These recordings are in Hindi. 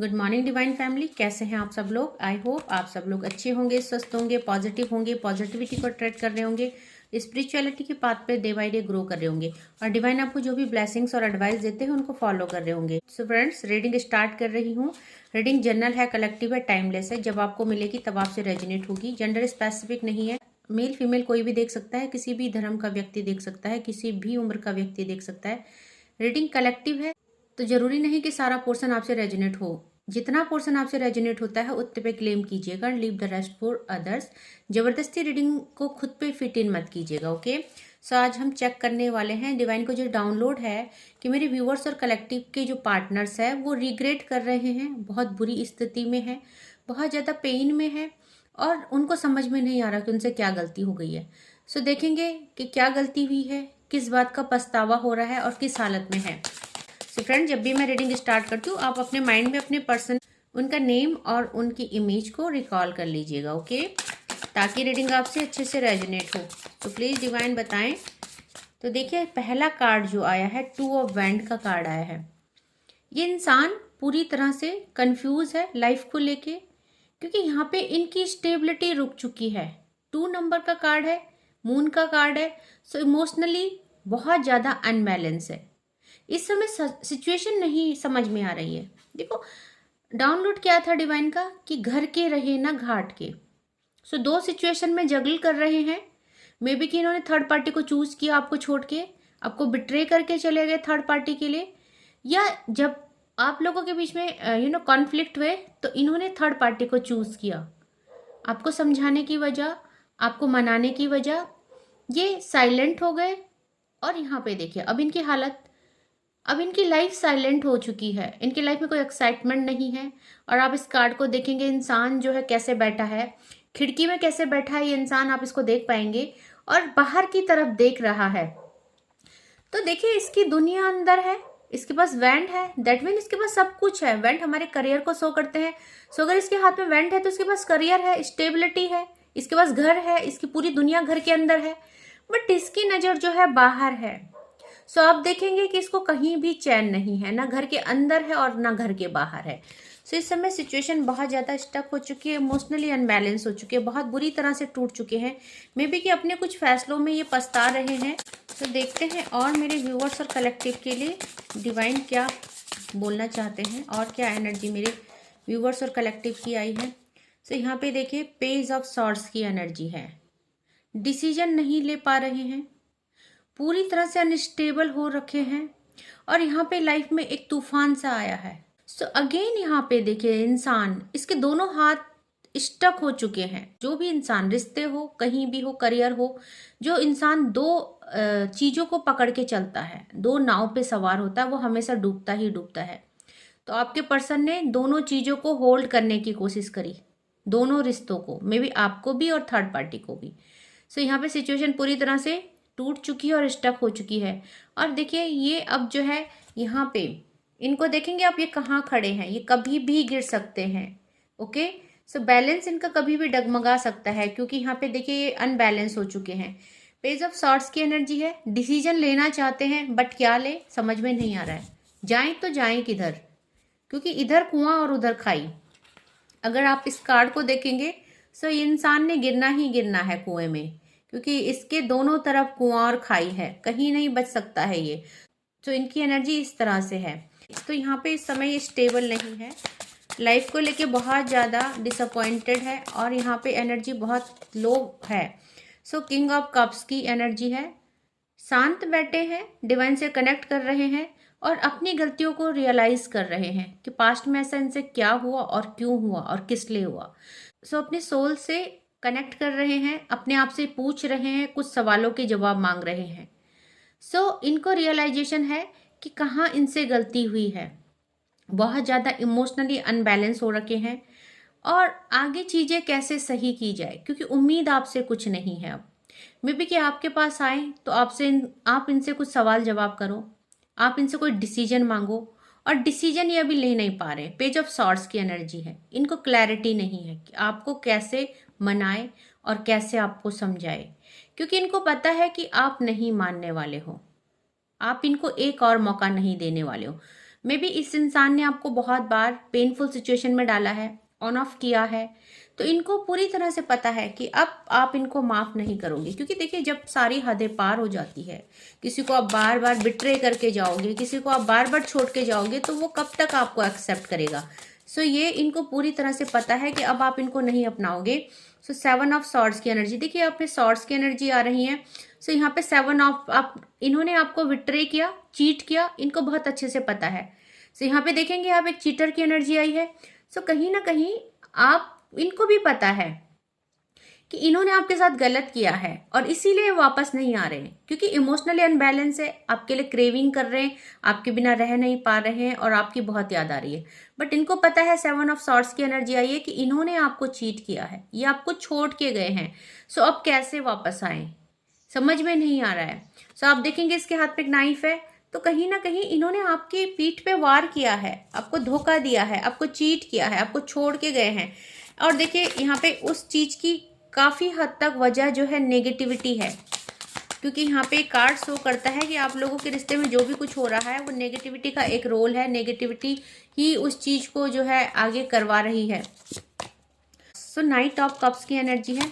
गुड मॉर्निंग डिवाइन फैमिली, कैसे हैं आप सब लोग। आई होप आप सब लोग अच्छे होंगे, स्वस्थ होंगे, पॉजिटिव होंगे, पॉजिटिविटी को ट्रेड कर रहे होंगे, स्पिरिचुअलिटी के पाथ पे डे बाय डे ग्रो कर रहे होंगे और डिवाइन आपको जो भी ब्लेसिंग्स और एडवाइस देते हैं उनको फॉलो कर रहे होंगे। सो फ्रेंड्स, रीडिंग स्टार्ट कर रही हूँ। रीडिंग जनरल है, कलेक्टिव है, टाइमलेस है। जब आपको मिलेगी तब आपसे रेजोनेट होगी। जेंडर स्पेसिफिक नहीं है, मेल फीमेल कोई भी देख सकता है, किसी भी धर्म का व्यक्ति देख सकता है, किसी भी उम्र का व्यक्ति देख सकता है। रीडिंग कलेक्टिव है तो जरूरी नहीं कि सारा पोर्शन आपसे रेजोनेट हो। जितना पोर्शन आपसे रेजोनेट होता है उतने पे क्लेम कीजिएगा, leave the rest for others. जबरदस्ती रीडिंग को खुद पे फिट इन मत कीजिएगा। ओके, सो आज हम चेक करने वाले हैं डिवाइन को जो डाउनलोड है कि मेरे व्यूअर्स और कलेक्टिव के जो पार्टनर्स है वो रिग्रेट कर रहे हैं, बहुत बुरी स्थिति में है, बहुत ज़्यादा पेन में है और उनको समझ में नहीं आ रहा कि उनसे क्या गलती हो गई है। सो देखेंगे कि क्या गलती हुई है, किस बात का पछतावा हो रहा है और किस हालत में है। सो फ्रेंड, जब भी मैं रीडिंग स्टार्ट करती हूँ आप अपने माइंड में अपने पर्सन, उनका नेम और उनकी इमेज को रिकॉल कर लीजिएगा। ओके, ताकि रीडिंग आपसे अच्छे से रेजोनेट हो। तो प्लीज़ डिवाइन बताएं। तो देखिए, पहला कार्ड जो आया है, 2 ऑफ वैंड का कार्ड आया है। ये इंसान पूरी तरह से कंफ्यूज है लाइफ को लेके, क्योंकि यहाँ पे इनकी स्टेबिलिटी रुक चुकी है। 2 नंबर का कार्ड है, मून का कार्ड है। सो इमोशनली बहुत ज़्यादा अनबैलेंस है। इस समय सिचुएशन नहीं समझ में आ रही है। देखो, डाउनलोड क्या था डिवाइन का कि घर के रहे ना घाट के। सो 2 सिचुएशन में जगल कर रहे हैं। मे बी कि इन्होंने थर्ड पार्टी को चूज किया आपको छोड़ के, आपको बिट्रे करके चले गए थर्ड पार्टी के लिए, या जब आप लोगों के बीच में कॉन्फ्लिक्ट हुए तो इन्होंने थर्ड पार्टी को चूज किया। आपको समझाने की वजह, आपको मनाने की वजह, ये साइलेंट हो गए। और यहाँ पे देखिए अब इनकी हालत, अब इनकी लाइफ साइलेंट हो चुकी है। इनकी लाइफ में कोई एक्साइटमेंट नहीं है। और आप इस कार्ड को देखेंगे, इंसान जो है कैसे बैठा है, खिड़की में कैसे बैठा है ये इंसान, आप इसको देख पाएंगे और बाहर की तरफ देख रहा है। तो देखिए, इसकी दुनिया अंदर है, इसके पास वैंड है, दैट मीन इसके पास सब कुछ है। वैंड हमारे करियर को शो करते हैं। सो अगर इसके हाथ में वैंड है तो इसके पास करियर है, स्टेबिलिटी है, इसके पास घर है, इसकी पूरी दुनिया घर के अंदर है। बट इसकी नज़र जो है बाहर है। सो आप देखेंगे कि इसको कहीं भी चैन नहीं है, ना घर के अंदर है और ना घर के बाहर है। सो इस समय सिचुएशन बहुत ज़्यादा स्टक हो चुकी है, इमोशनली अनबैलेंस हो चुके हैं, बहुत बुरी तरह से टूट चुके हैं। मे बी कि अपने कुछ फैसलों में ये पछता रहे हैं। तो देखते हैं और मेरे व्यूअर्स और कलेक्टिव के लिए डिवाइन क्या बोलना चाहते हैं और क्या एनर्जी मेरे व्यूअर्स और कलेक्टिव की आई है। सो यहाँ पे देखिए, पेज ऑफ सॉर्ड्स की एनर्जी है। डिसीजन नहीं ले पा रहे हैं, पूरी तरह से अनस्टेबल हो रखे हैं और यहाँ पे लाइफ में एक तूफान सा आया है। सो अगेन यहाँ पे देखिए, इंसान, इसके दोनों हाथ स्टक हो चुके हैं। जो भी इंसान, रिश्ते हो, कहीं भी हो, करियर हो, जो इंसान 2 चीज़ों को पकड़ के चलता है, 2 नाव पे सवार होता है, वो हमेशा डूबता ही डूबता है। तो आपके पर्सन ने दोनों चीज़ों को होल्ड करने की कोशिश करी, दोनों रिश्तों को, मे बी आपको भी और थर्ड पार्टी को भी। सो यहाँ पे सिचुएशन पूरी तरह से टूट चुकी है और स्टक हो चुकी है। और देखिए, ये अब जो है यहाँ पे इनको देखेंगे आप, ये कहाँ खड़े हैं, ये कभी भी गिर सकते हैं। ओके, सो बैलेंस इनका कभी भी डगमगा सकता है, क्योंकि यहाँ पे देखिए ये अनबैलेंस हो चुके हैं। पेज ऑफ सॉर्ड्स की एनर्जी है। डिसीजन लेना चाहते हैं बट क्या ले समझ में नहीं आ रहा है। जाएं तो जाएं किधर, क्योंकि इधर कुआं और उधर खाई। अगर आप इस कार्ड को देखेंगे सो इंसान ने गिरना ही गिरना है कुएं में, क्योंकि इसके दोनों तरफ कुआं और खाई है, कहीं नहीं बच सकता है ये। तो इनकी एनर्जी इस तरह से है। तो यहाँ पे इस समय ये स्टेबल नहीं है, लाइफ को लेके बहुत ज़्यादा डिसअपॉइंटेड है और यहाँ पे एनर्जी बहुत लो है। सो किंग ऑफ कप्स की एनर्जी है। शांत बैठे हैं, डिवाइन से कनेक्ट कर रहे हैं और अपनी गलतियों को रियलाइज कर रहे हैं कि पास्ट में ऐसा इनसे क्या हुआ और क्यों हुआ और किस लिए हुआ। सो अपने सोल से कनेक्ट कर रहे हैं, अपने आप से पूछ रहे हैं, कुछ सवालों के जवाब मांग रहे हैं। सो इनको रियलाइजेशन है कि कहाँ इनसे गलती हुई है। बहुत ज़्यादा इमोशनली अनबैलेंस हो रखे हैं और आगे चीज़ें कैसे सही की जाए, क्योंकि उम्मीद आपसे कुछ नहीं है। अब मे बी कि आपके पास आए तो आप इनसे कुछ सवाल जवाब करो, आप इनसे कोई डिसीजन मांगो और डिसीजन ये अभी ले नहीं पा रहे। पेज ऑफ सॉर्ड्स की एनर्जी है। इनको क्लैरिटी नहीं है कि आपको कैसे मनाए और कैसे आपको समझाए, क्योंकि इनको पता है कि आप नहीं मानने वाले हो, आप इनको एक और मौका नहीं देने वाले हो। मे बी इस इंसान ने आपको बहुत बार पेनफुल सिचुएशन में डाला है, ऑन ऑफ किया है, तो इनको पूरी तरह से पता है कि अब आप इनको माफ़ नहीं करोगे। क्योंकि देखिए, जब सारी हदें पार हो जाती है, किसी को आप बार बार बिट्रे करके जाओगे, किसी को आप बार बार छोड़ के जाओगे, तो वो कब तक आपको एक्सेप्ट करेगा। सो ये इनको पूरी तरह से पता है कि अब आप इनको नहीं अपनाओगे। सो 7 ऑफ सॉर्ड्स की एनर्जी देखिए, यहाँ पे सॉर्ड्स की एनर्जी आ रही है। सो यहाँ पे 7 ऑफ, आप इन्होंने आपको बिट्रे किया, चीट किया, इनको बहुत अच्छे से पता है। सो यहाँ पे देखेंगे आप, एक चीटर की एनर्जी आई है। सो कहीं ना कहीं आप, इनको भी पता है कि इन्होंने आपके साथ गलत किया है और इसीलिए वापस नहीं आ रहे हैं, क्योंकि इमोशनली अनबैलेंस है, आपके लिए क्रेविंग कर रहे हैं, आपके बिना रह नहीं पा रहे हैं और आपकी बहुत याद आ रही है। बट इनको पता है, 7 ऑफ सॉर्ड्स की एनर्जी आई है, कि इन्होंने आपको चीट किया है, ये आपको छोड़ के गए हैं। सो अब कैसे वापस आए, समझ में नहीं आ रहा है। सो आप देखेंगे इसके हाथ पे एक नाइफ है, तो कहीं ना कहीं इन्होंने आपकी पीठ पे वार किया है, आपको धोखा दिया है, आपको चीट किया है, आपको छोड़ के गए हैं। और देखिए यहाँ पे उस चीज की काफी हद तक वजह जो है नेगेटिविटी है, क्योंकि यहाँ पे कार्ड शो करता है कि आप लोगों के रिश्ते में जो भी कुछ हो रहा है वो नेगेटिविटी का एक रोल है, नेगेटिविटी ही उस चीज को जो है आगे करवा रही है। सो नाइट ऑफ कप्स की एनर्जी है,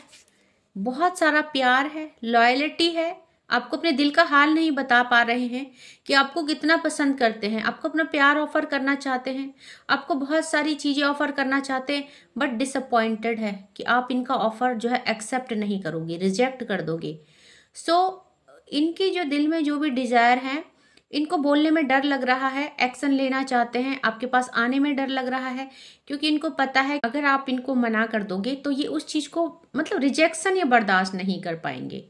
बहुत सारा प्यार है, लॉयल्टी है, आपको अपने दिल का हाल नहीं बता पा रहे हैं कि आपको कितना पसंद करते हैं, आपको अपना प्यार ऑफर करना चाहते हैं, आपको बहुत सारी चीज़ें ऑफर करना चाहते हैं, बट डिसअपॉइंटेड है कि आप इनका ऑफर जो है एक्सेप्ट नहीं करोगे, रिजेक्ट कर दोगे। सो इनकी जो दिल में जो भी डिज़ायर है, इनको बोलने में डर लग रहा है, एक्शन लेना चाहते हैं, आपके पास आने में डर लग रहा है, क्योंकि इनको पता है अगर आप इनको मना कर दोगे तो ये उस चीज़ को, मतलब रिजेक्शन, ये बर्दाश्त नहीं कर पाएंगे।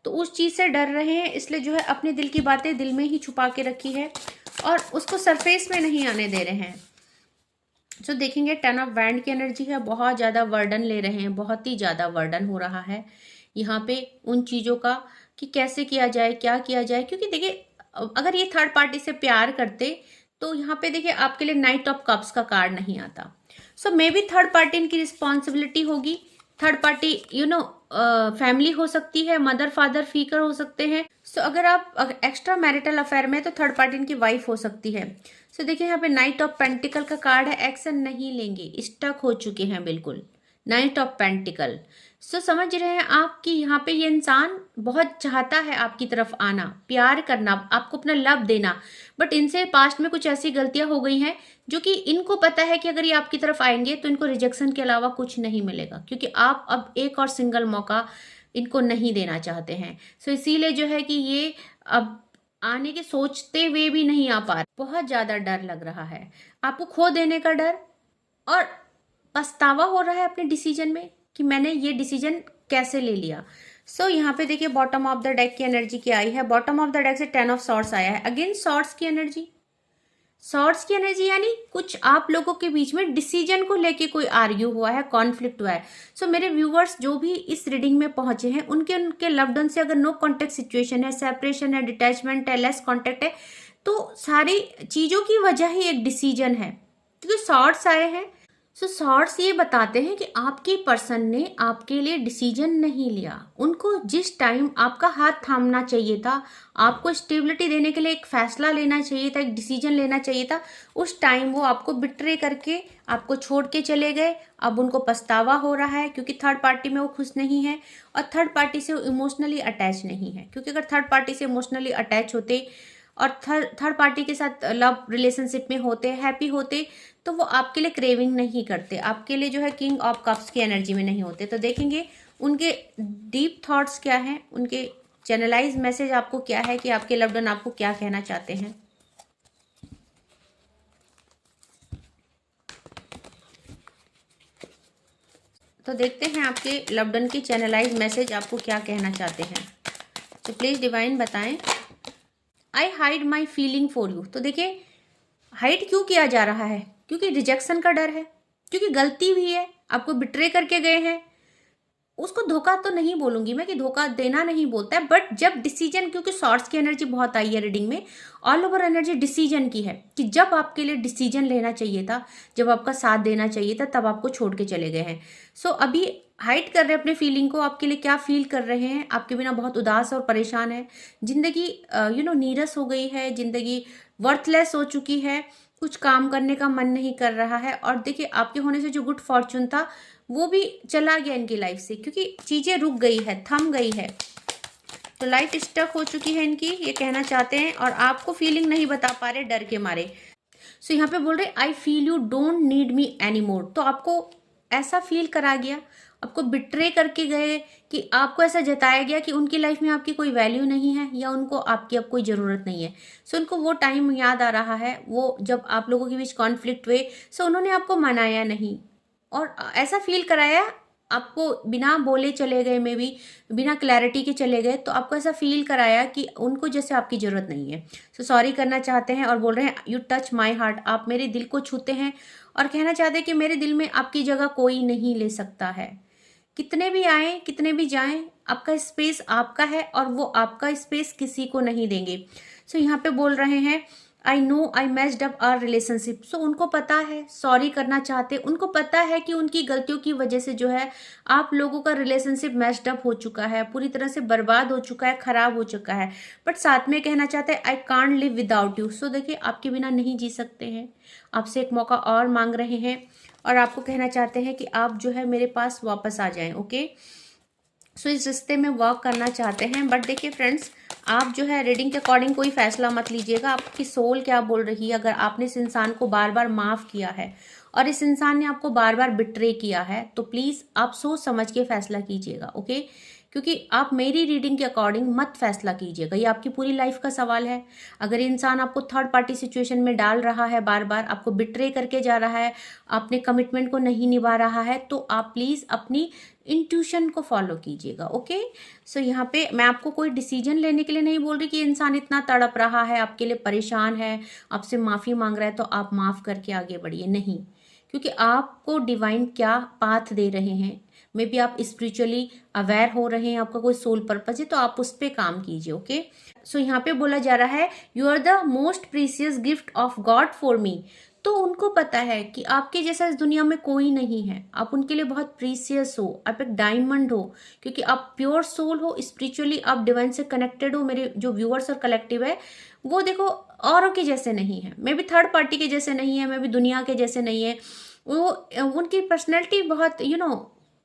तो उस चीज़ से डर रहे हैं, इसलिए जो है अपने दिल की बातें दिल में ही छुपा के रखी है और उसको सरफेस में नहीं आने दे रहे हैं। जो देखेंगे 10 ऑफ वैंड की एनर्जी है, बहुत ज़्यादा वर्डन ले रहे हैं, बहुत ही ज़्यादा वर्डन हो रहा है यहाँ पे उन चीज़ों का कि कैसे किया जाए, क्या किया जाए। क्योंकि देखिए, अगर ये थर्ड पार्टी से प्यार करते तो यहाँ पे देखिए आपके लिए नाइट ऑफ कप्स का कार्ड नहीं आता। सो मे बी थर्ड पार्टी इनकी रिस्पॉन्सिबिलिटी होगी, थर्ड पार्टी फैमिली हो सकती है, मदर फादर फिगर हो सकते हैं। सो अगर आप एक्स्ट्रा मैरिटल अफेयर में, तो थर्ड पार्टी इनकी वाइफ हो सकती है। सो देखिए यहाँ पे नाइट ऑफ पेंटिकल का कार्ड है, एक्शन नहीं लेंगे, स्टक हो चुके हैं बिल्कुल, नाइट ऑफ पेंटिकल। सो समझ रहे हैं आप कि यहाँ पे ये इंसान बहुत चाहता है आपकी तरफ आना, प्यार करना, आपको अपना लव देना, बट इनसे पास्ट में कुछ ऐसी गलतियां हो गई हैं जो कि इनको पता है कि अगर ये आपकी तरफ आएंगे तो इनको रिजेक्शन के अलावा कुछ नहीं मिलेगा, क्योंकि आप अब एक और सिंगल मौका इनको नहीं देना चाहते हैं। सो इसीलिए जो है कि ये अब आने के सोचते हुए भी नहीं आ पा रहे, बहुत ज़्यादा डर लग रहा है आपको, खो देने का डर, और पछतावा हो रहा है अपने डिसीजन में कि मैंने ये डिसीजन कैसे ले लिया। सो यहाँ पे देखिए बॉटम ऑफ द डेक की एनर्जी क्या आई है, बॉटम ऑफ द डेक से 10 ऑफ सॉर्ड्स आया है। अगेन सॉर्ड्स की एनर्जी, सॉर्ड्स की एनर्जी यानी कुछ आप लोगों के बीच में डिसीजन को लेके कोई आर्ग्यू हुआ है, कॉन्फ्लिक्ट हुआ है। सो मेरे व्यूअर्स जो भी इस रीडिंग में पहुंचे हैं, उनके लव्ड वन से अगर नो कॉन्टेक्ट सिचुएशन है, सेपरेशन है, डिटैचमेंट है, लेस कॉन्टेक्ट है, तो सारी चीज़ों की वजह ही एक डिसीजन है, क्योंकि सॉर्ड्स आए हैं। सो सॉर्ड्स ये बताते हैं कि आपके पर्सन ने आपके लिए डिसीजन नहीं लिया, उनको जिस टाइम आपका हाथ थामना चाहिए था, आपको स्टेबिलिटी देने के लिए एक फैसला लेना चाहिए था, एक डिसीजन लेना चाहिए था, उस टाइम वो आपको बिट्रे करके आपको छोड़ के चले गए। अब उनको पछतावा हो रहा है, क्योंकि थर्ड पार्टी में वो खुश नहीं है और थर्ड पार्टी से वो इमोशनली अटैच नहीं है, क्योंकि अगर थर्ड पार्टी से इमोशनली अटैच होते और थर्ड पार्टी के साथ लव रिलेशनशिप में होते, हैप्पी होते, तो वो आपके लिए क्रेविंग नहीं करते, आपके लिए जो है किंग ऑफ कप्स की एनर्जी में नहीं होते। तो देखेंगे उनके डीप थॉट्स क्या हैं, उनके चैनलाइज मैसेज आपको क्या है, कि आपके लव्ड वन आपको क्या कहना चाहते हैं। तो देखते हैं आपके लव्ड वन की चैनलाइज मैसेज आपको क्या कहना चाहते हैं। तो प्लीज डिवाइन बताएं। आई hide my feeling for you. तो देखिए हाइड क्यों किया जा रहा है, क्योंकि रिजेक्शन का डर है, क्योंकि गलती हुई है, आपको बिट्रे करके गए हैं। उसको धोखा तो नहीं बोलूंगी मैं, कि धोखा देना नहीं बोलता है, बट जब डिसीजन, क्योंकि सॉर्ड्स की एनर्जी बहुत आई है रीडिंग में, ऑल ओवर एनर्जी डिसीजन की है, कि जब आपके लिए डिसीजन लेना चाहिए था, जब आपका साथ देना चाहिए था, तब आपको छोड़ के चले गए हैं। सो अभी हाइड कर रहे हैं अपने फीलिंग को, आपके लिए क्या फील कर रहे हैं, आपके बिना बहुत उदास और परेशान है, जिंदगी नीरस हो गई है, जिंदगी वर्थलेस हो चुकी है, कुछ काम करने का मन नहीं कर रहा है। और देखिए आपके होने से जो गुड फॉर्चून था वो भी चला गया इनकी लाइफ से, क्योंकि चीजें रुक गई है, थम गई है, तो लाइफ स्टक हो चुकी है इनकी, ये कहना चाहते हैं। और आपको फीलिंग नहीं बता पा रहे डर के मारे। सो यहाँ पे बोल रहे I feel you don't need me any more. तो आपको ऐसा फील करा गया, आपको बिट्रे करके गए, कि आपको ऐसा जताया गया कि उनकी लाइफ में आपकी कोई वैल्यू नहीं है, या उनको आपकी अब कोई ज़रूरत नहीं है। सो उनको वो टाइम याद आ रहा है, वो जब आप लोगों के बीच कॉन्फ्लिक्ट हुए, सो उन्होंने आपको मनाया नहीं और ऐसा फील कराया, आपको बिना बोले चले गए, मे बी बिना क्लैरिटी के चले गए, तो आपको ऐसा फील कराया कि उनको जैसे आपकी ज़रूरत नहीं है। सो सॉरी करना चाहते हैं और बोल रहे हैं यू टच माई हार्ट, आप मेरे दिल को छूते हैं और कहना चाहते हैं कि मेरे दिल में आपकी जगह कोई नहीं ले सकता है। कितने भी आए, कितने भी जाएं, आपका स्पेस आपका है और वो आपका स्पेस किसी को नहीं देंगे। सो यहाँ पे बोल रहे हैं I know I messed up our relationship. So उनको पता है, सॉरी करना चाहते, उनको पता है कि उनकी गलतियों की वजह से जो है आप लोगों का रिलेशनशिप मैस्ड अप हो चुका है, पूरी तरह से बर्बाद हो चुका है, खराब हो चुका है। बट साथ में कहना चाहते हैं I can't live without you. So देखिए आपके बिना नहीं जी सकते हैं, आपसे एक मौका और मांग रहे हैं और आपको कहना चाहते हैं कि आप जो है मेरे पास वापस आ जाएं। ओके, सो इस रिश्ते में वर्क करना चाहते हैं। बट देखिए फ्रेंड्स, आप जो है रीडिंग के अकॉर्डिंग कोई फैसला मत लीजिएगा, आपकी सोल क्या बोल रही है। अगर आपने इस इंसान को बार बार माफ़ किया है और इस इंसान ने आपको बार बार बिट्रे किया है, तो प्लीज़ आप सोच समझ के फैसला कीजिएगा। ओके, क्योंकि आप मेरी रीडिंग के अकॉर्डिंग मत फैसला कीजिएगा, ये आपकी पूरी लाइफ का सवाल है। अगर इंसान आपको थर्ड पार्टी सिचुएशन में डाल रहा है, बार बार आपको बिट्रे करके जा रहा है, अपने कमिटमेंट को नहीं निभा रहा है, तो आप प्लीज़ अपनी इंट्यूशन को फॉलो कीजिएगा। ओके, सो यहाँ पे मैं आपको कोई डिसीजन लेने के लिए नहीं बोल रही कि इंसान इतना तड़प रहा है, आपके लिए परेशान है, आपसे माफ़ी मांग रहा है, तो आप माफ़ करके आगे बढ़िए, नहीं। क्योंकि आपको डिवाइन क्या पाथ दे रहे हैं, मे बी आप स्पिरिचुअली अवेयर हो रहे हैं, आपका कोई सोल पर्पज है, तो आप उस पर काम कीजिए। ओके, सो यहाँ पे बोला जा रहा है you are the most precious gift of God for me. तो उनको पता है कि आपके जैसा इस दुनिया में कोई नहीं है, आप उनके लिए बहुत प्रीसियस हो, आप एक डायमंड हो, क्योंकि आप प्योर सोल हो, स्पिरिचुअली आप डिवाइन से कनेक्टेड हो। मेरे जो व्यूअर्स और कलेक्टिव है वो देखो औरों के जैसे नहीं है, मे बी थर्ड पार्टी के जैसे नहीं है, मे बी दुनिया के जैसे नहीं है, वो उनकी पर्सनैलिटी बहुत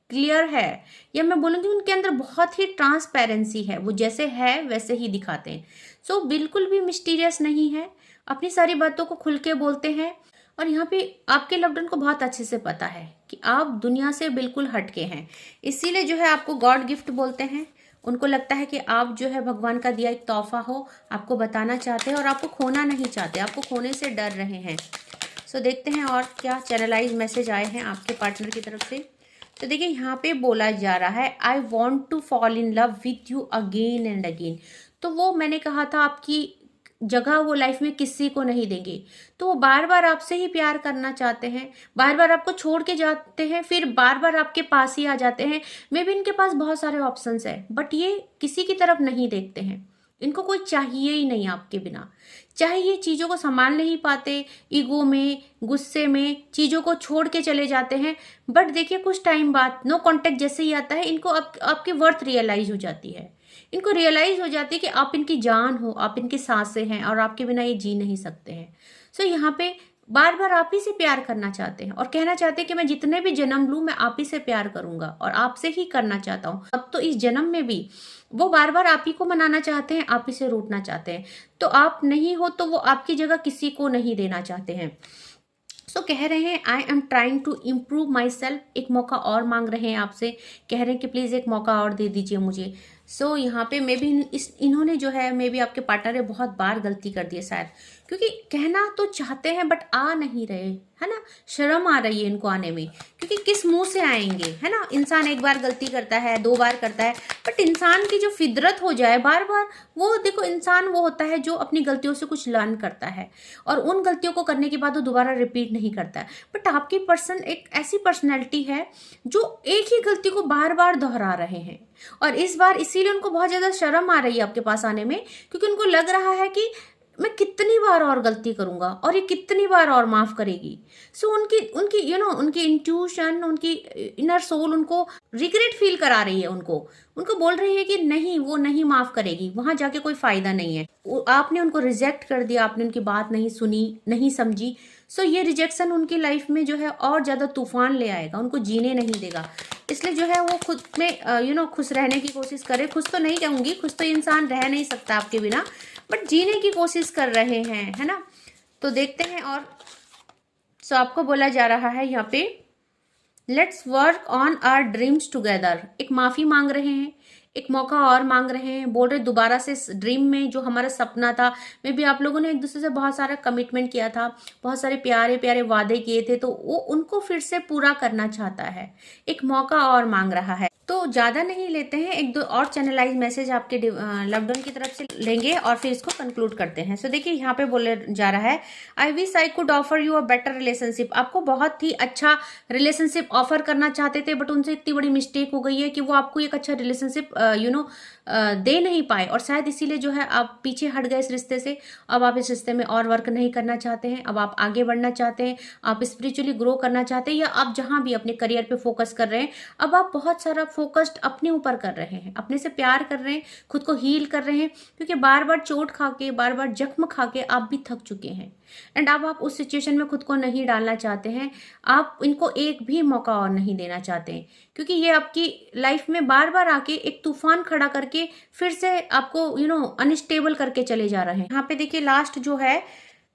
क्लियर है, या मैं बोलूँगी उनके अंदर बहुत ही ट्रांसपेरेंसी है, वो जैसे है वैसे ही दिखाते हैं। सो बिल्कुल भी मिस्टीरियस नहीं है, अपनी सारी बातों को खुल के बोलते हैं। और यहाँ पे आपके लव्ड वन को बहुत अच्छे से पता है कि आप दुनिया से बिल्कुल हटके हैं, इसीलिए जो है आपको गॉड गिफ्ट बोलते हैं। उनको लगता है कि आप जो है भगवान का दिया एक तोहफा हो, आपको बताना चाहते हैं और आपको खोना नहीं चाहते, आपको खोने से डर रहे हैं। सो देखते हैं और क्या चैनलाइज मैसेज आए हैं आपके पार्टनर की तरफ से। तो देखिए यहाँ पे बोला जा रहा है I want to fall in love with you again and again. तो वो मैंने कहा था आपकी जगह वो लाइफ में किसी को नहीं देंगे, तो वो बार बार आपसे ही प्यार करना चाहते हैं, बार बार आपको छोड़ के जाते हैं, फिर बार बार आपके पास ही आ जाते हैं। मे बी इनके पास बहुत सारे ऑप्शंस है, बट ये किसी की तरफ नहीं देखते हैं, इनको कोई चाहिए ही नहीं आपके बिना। चाहे ये चीज़ों को संभाल नहीं पाते, ईगो में, गुस्से में चीज़ों को छोड़ के चले जाते हैं, बट देखिए कुछ टाइम बाद नो कांटेक्ट जैसे ही आता है, इनको आपकी वर्थ रियलाइज हो जाती है, इनको रियलाइज हो जाती है कि आप इनकी जान हो, आप इनकी सांसें हैं और आपके बिना ये जी नहीं सकते हैं। सो यहाँ पे बार बार आप ही से प्यार करना चाहते हैं और कहना चाहते हैं कि मैं जितने भी जन्म लूँ मैं आप ही से प्यार करूंगा और आपसे ही करना चाहता हूँ। अब तो इस जन्म में भी वो बार बार आप ही को मनाना चाहते हैं, आप ही से रूठना चाहते हैं। तो आप नहीं हो तो वो आपकी जगह किसी को नहीं देना चाहते हैं। सो कह रहे हैं I am trying to improve myself, एक मौका और मांग रहे हैं आपसे, कह रहे हैं कि प्लीज़ एक मौका और दे दीजिए मुझे। सो यहाँ पे मे बी इन्होंने जो है मे बी आपके पार्टनर ने बहुत बार गलती कर दी है शायद, क्योंकि कहना तो चाहते हैं बट आ नहीं रहे, है ना, शर्म आ रही है इनको आने में, क्योंकि किस मुंह से आएंगे, है ना। इंसान एक बार गलती करता है, दो बार करता है, बट इंसान की जो फितरत हो जाए बार बार, वो देखो इंसान वो होता है जो अपनी गलतियों से कुछ लर्न करता है और उन गलतियों को करने के बाद वो दोबारा रिपीट नहीं करता है। बट आपकी पर्सन एक ऐसी पर्सनैलिटी है जो एक ही गलती को बार बार दोहरा रहे हैं, और इस बार इसीलिए उनको बहुत ज़्यादा शर्म आ रही है आपके पास आने में, क्योंकि उनको लग रहा है कि मैं कितनी बार और गलती करूंगा और ये कितनी बार और माफ करेगी। सो उनकी उनकी उनकी इंट्यूशन, उनकी इनर सोल उनको रिग्रेट फील करा रही है, उनको उनको बोल रही है कि नहीं, वो नहीं माफ करेगी, वहां जाके कोई फायदा नहीं है। आपने उनको रिजेक्ट कर दिया, आपने उनकी बात नहीं सुनी, नहीं समझी। सो ये रिजेक्शन उनकी लाइफ में जो है और ज्यादा तूफान ले आएगा, उनको जीने नहीं देगा। इसलिए जो है वो खुद में खुश रहने की कोशिश करे। खुश तो नहीं कहूंगी, खुश तो इंसान रह नहीं सकता आपके बिना, बट जीने की कोशिश कर रहे हैं, है ना। तो देखते हैं। और सो आपको बोला जा रहा है यहाँ पे, let's work on our dreams together. एक माफी मांग रहे हैं, एक मौका और मांग रहे हैं, बोल रहे दोबारा से ड्रीम में जो हमारा सपना था, मे भी आप लोगों ने एक दूसरे से बहुत सारा कमिटमेंट किया था, बहुत सारे प्यारे प्यारे वादे किए थे, तो वो उनको फिर से पूरा करना चाहता है, एक मौका और मांग रहा है। तो ज्यादा नहीं लेते हैं, एक दो और चैनलाइज मैसेज आपके लव्ड वन की तरफ से लेंगे और फिर इसको कंक्लूड करते हैं। सो देखिए यहाँ पे बोले जा रहा है, I wish I could offer you a better relationship. आपको बहुत ही अच्छा रिलेशनशिप ऑफर करना चाहते थे, बट उनसे इतनी बड़ी मिस्टेक हो गई है कि वो आपको एक अच्छा रिलेशनशिप दे नहीं पाए, और शायद इसीलिए जो है आप पीछे हट गए इस रिश्ते से। अब आप इस रिश्ते में और वर्क नहीं करना चाहते हैं, अब आप आगे बढ़ना चाहते हैं, आप स्पिरिचुअली ग्रो करना चाहते हैं, या आप जहां भी अपने करियर पे फोकस कर रहे हैं, अब आप बहुत सारा फोकस्ड अपने ऊपर कर रहे हैं, अपने से प्यार कर रहे हैं, खुद को हील कर रहे हैं, क्योंकि बार बार चोट खा के, बार बार जख्म खा के आप भी थक चुके हैं। एंड अब आप उस सिचुएशन में खुद को नहीं डालना चाहते हैं, आप इनको एक भी मौका और नहीं देना चाहते हैं, क्योंकि ये आपकी लाइफ में बार बार आके एक तूफान खड़ा करके फिर से आपको अनस्टेबल करके चले जा रहे हैं। यहाँ पे देखिए लास्ट जो है,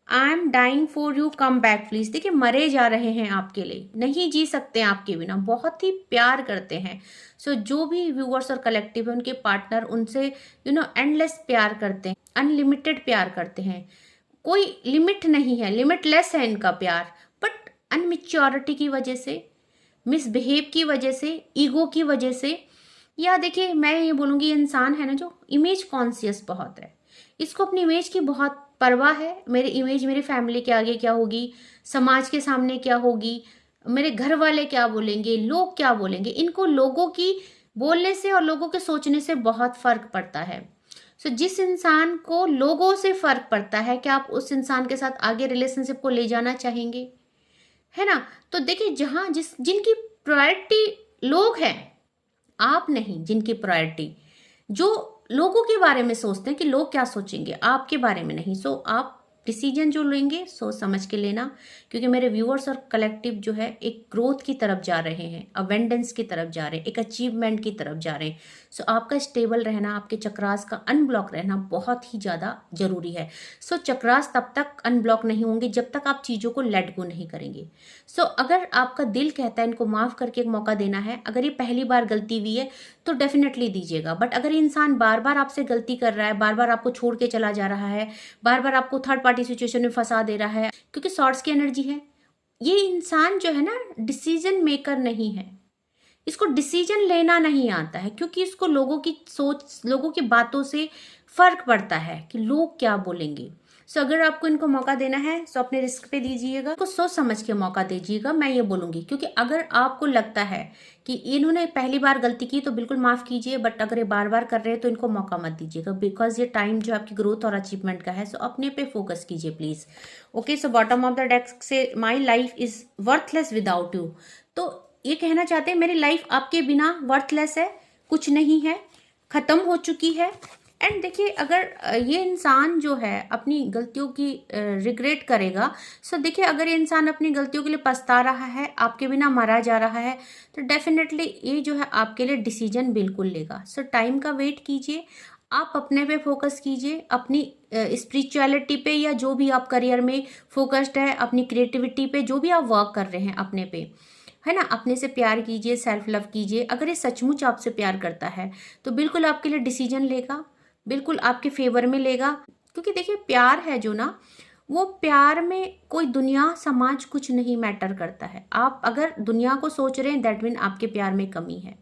I am dying for you come back please. देखिए मरे जा रहे हैं आपके लिए, नहीं जी सकते आपके बिना, बहुत ही प्यार करते हैं। सो जो भी व्यूअर्स और कलेक्टिव है, उनके पार्टनर उनसे एंडलेस प्यार करते हैं, अनलिमिटेड प्यार करते हैं, कोई लिमिट नहीं है, लिमिटलेस है इनका प्यार। बट अनमेच्योरिटी की वजह से, मिसबिहेव की वजह से, ईगो की वजह से, या देखिए मैं ये बोलूँगी, इंसान है ना जो इमेज कॉन्शियस बहुत है, इसको अपनी इमेज की बहुत परवाह है। मेरी इमेज मेरी फैमिली के आगे क्या होगी, समाज के सामने क्या होगी, मेरे घर वाले क्या बोलेंगे, लोग क्या बोलेंगे, इनको लोगों की बोलने से और लोगों के सोचने से बहुत फर्क पड़ता है। सो जिस इंसान को लोगों से फर्क पड़ता है, क्या आप उस इंसान के साथ आगे रिलेशनशिप को ले जाना चाहेंगे, है ना। तो देखिए जहां जिनकी प्रायोरिटी लोग हैं, आप नहीं, जिनकी प्रायोरिटी जो लोगों के बारे में सोचते हैं कि लोग क्या सोचेंगे, आपके बारे में नहीं। सो आप डिसीजन जो लेंगे सोच समझ के लेना, क्योंकि मेरे व्यूअर्स और कलेक्टिव जो है एक ग्रोथ की तरफ जा रहे हैं, अवेंडेंस की तरफ जा रहे हैं, एक अचीवमेंट की तरफ जा रहे हैं। सो आपका स्टेबल रहना, आपके चक्रास का अनब्लॉक रहना बहुत ही ज़्यादा जरूरी है। सो चक्रास तब तक अनब्लॉक नहीं होंगे जब तक आप चीज़ों को लेट गो नहीं करेंगे। सो अगर आपका दिल कहता है इनको माफ़ करके एक मौका देना है, अगर ये पहली बार गलती हुई है तो डेफिनेटली दीजिएगा। बट अगर इंसान बार बार आपसे गलती कर रहा है, बार बार आपको छोड़ के चला जा रहा है, बार बार आपको थर्ड पार्टी सिचुएशन में फंसा दे रहा है, क्योंकि शॉर्ट्स की एनर्जी है, ये इंसान जो है ना डिसीजन मेकर नहीं है, इसको डिसीजन लेना नहीं आता है, क्योंकि इसको लोगों की सोच, लोगों की बातों से फर्क पड़ता है कि लोग क्या बोलेंगे। सो अगर आपको इनको मौका देना है तो अपने रिस्क पे दीजिएगा, को सोच समझ के मौका दीजिएगा, मैं ये बोलूंगी। क्योंकि अगर आपको लगता है कि इन्होंने पहली बार गलती की तो बिल्कुल माफ कीजिए, बट अगर ये बार बार कर रहे हैं तो इनको मौका मत दीजिएगा, बिकॉज ये टाइम जो आपकी ग्रोथ और अचीवमेंट का है। सो अपने पे फोकस कीजिए please. Okay, so bottom of the deck से, my life is worthless without you. तो ये कहना चाहते हैं मेरी लाइफ आपके बिना वर्थलेस है, कुछ नहीं है, खत्म हो चुकी है। एंड देखिए अगर ये इंसान जो है अपनी गलतियों की रिग्रेट करेगा, सो देखिए अगर ये इंसान अपनी गलतियों के लिए पछता रहा है, आपके बिना मरा जा रहा है, तो डेफिनेटली ये जो है आपके लिए डिसीजन बिल्कुल लेगा। सो टाइम का वेट कीजिए, आप अपने पे फोकस कीजिए, अपनी स्पिरिचुअलिटी पे, या जो भी आप करियर में फोकस्ड है, अपनी क्रिएटिविटी पे, जो भी आप वर्क कर रहे हैं अपने पे, है ना। अपने से प्यार कीजिए, सेल्फ लव कीजिए। अगर ये सचमुच आपसे प्यार करता है तो बिल्कुल आपके लिए डिसीजन लेगा, बिल्कुल आपके फेवर में लेगा। क्योंकि देखिए प्यार है जो ना, वो प्यार में कोई दुनिया समाज कुछ नहीं मैटर करता है। आप अगर दुनिया को सोच रहे हैं, दैट मीन आपके प्यार में कमी है।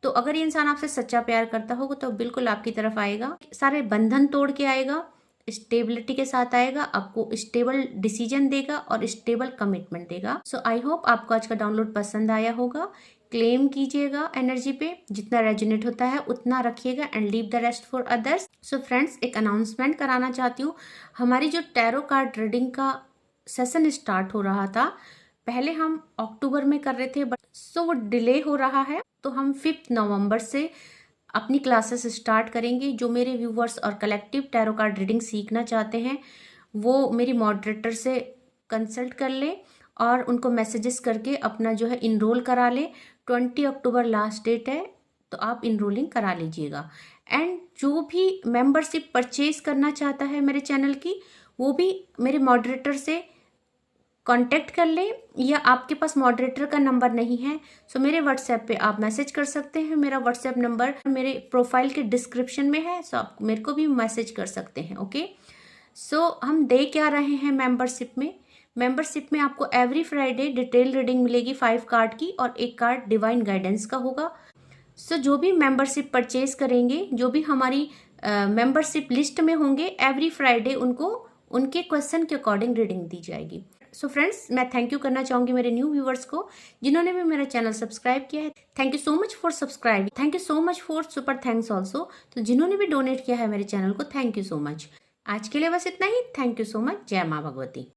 तो अगर ये इंसान आपसे सच्चा प्यार करता होगा तो बिल्कुल आपकी तरफ आएगा, सारे बंधन तोड़ के आएगा, स्टेबिलिटी के साथ आएगा, आपको स्टेबल डिसीजन देगा और स्टेबल कमिटमेंट देगा। सो आई होप आपको आज का डाउनलोड पसंद आया होगा। क्लेम कीजिएगा एनर्जी पे, जितना रेजोनेट होता है उतना रखिएगा and leave the rest for others. So friends, एक अनाउंसमेंट कराना चाहती हूँ। हमारी जो टैरो कार्ड रीडिंग का सेशन स्टार्ट हो रहा था, पहले हम अक्टूबर में कर रहे थे, बट वो डिले हो रहा है, तो हम 5 नवंबर से अपनी क्लासेस स्टार्ट करेंगे। जो मेरे व्यूवर्स और कलेक्टिव टैरो कार्ड रीडिंग सीखना चाहते हैं वो मेरी मॉडरेटर से कंसल्ट कर ले और उनको मैसेजेस करके अपना जो है इनरोल करा ले। 20 अक्टूबर लास्ट डेट है, तो आप इनरोलिंग करा लीजिएगा। एंड जो भी मेंबरशिप परचेज करना चाहता है मेरे चैनल की, वो भी मेरे मॉडरेटर से कांटेक्ट कर ले, या आपके पास मॉडरेटर का नंबर नहीं है सो मेरे व्हाट्सएप पे आप मैसेज कर सकते हैं। मेरा व्हाट्सएप नंबर मेरे प्रोफाइल के डिस्क्रिप्शन में है, सो आप मेरे को भी मैसेज कर सकते हैं। ओके, सो हम दे क्या रहे हैं मेंबरशिप में? मेंबरशिप में आपको एवरी फ्राइडे डिटेल रीडिंग मिलेगी 5 कार्ड की, और 1 कार्ड डिवाइन गाइडेंस का होगा। सो जो भी मेंबरशिप परचेज करेंगे, जो भी हमारी मेंबरशिप लिस्ट में होंगे, एवरी फ्राइडे उनको उनके क्वेश्चन के अकॉर्डिंग रीडिंग दी जाएगी। सो फ्रेंड्स, मैं थैंक यू करना चाहूँगी मेरे न्यू व्यूवर्स को जिन्होंने भी मेरा चैनल सब्सक्राइब किया है। Thank you so much for subscribe, thank you so much for super thanks also. तो जिन्होंने भी डोनेट किया है मेरे चैनल को, थैंक यू सो मच। आज के लिए बस इतना ही। Thank you so much. जय माँ भगवती।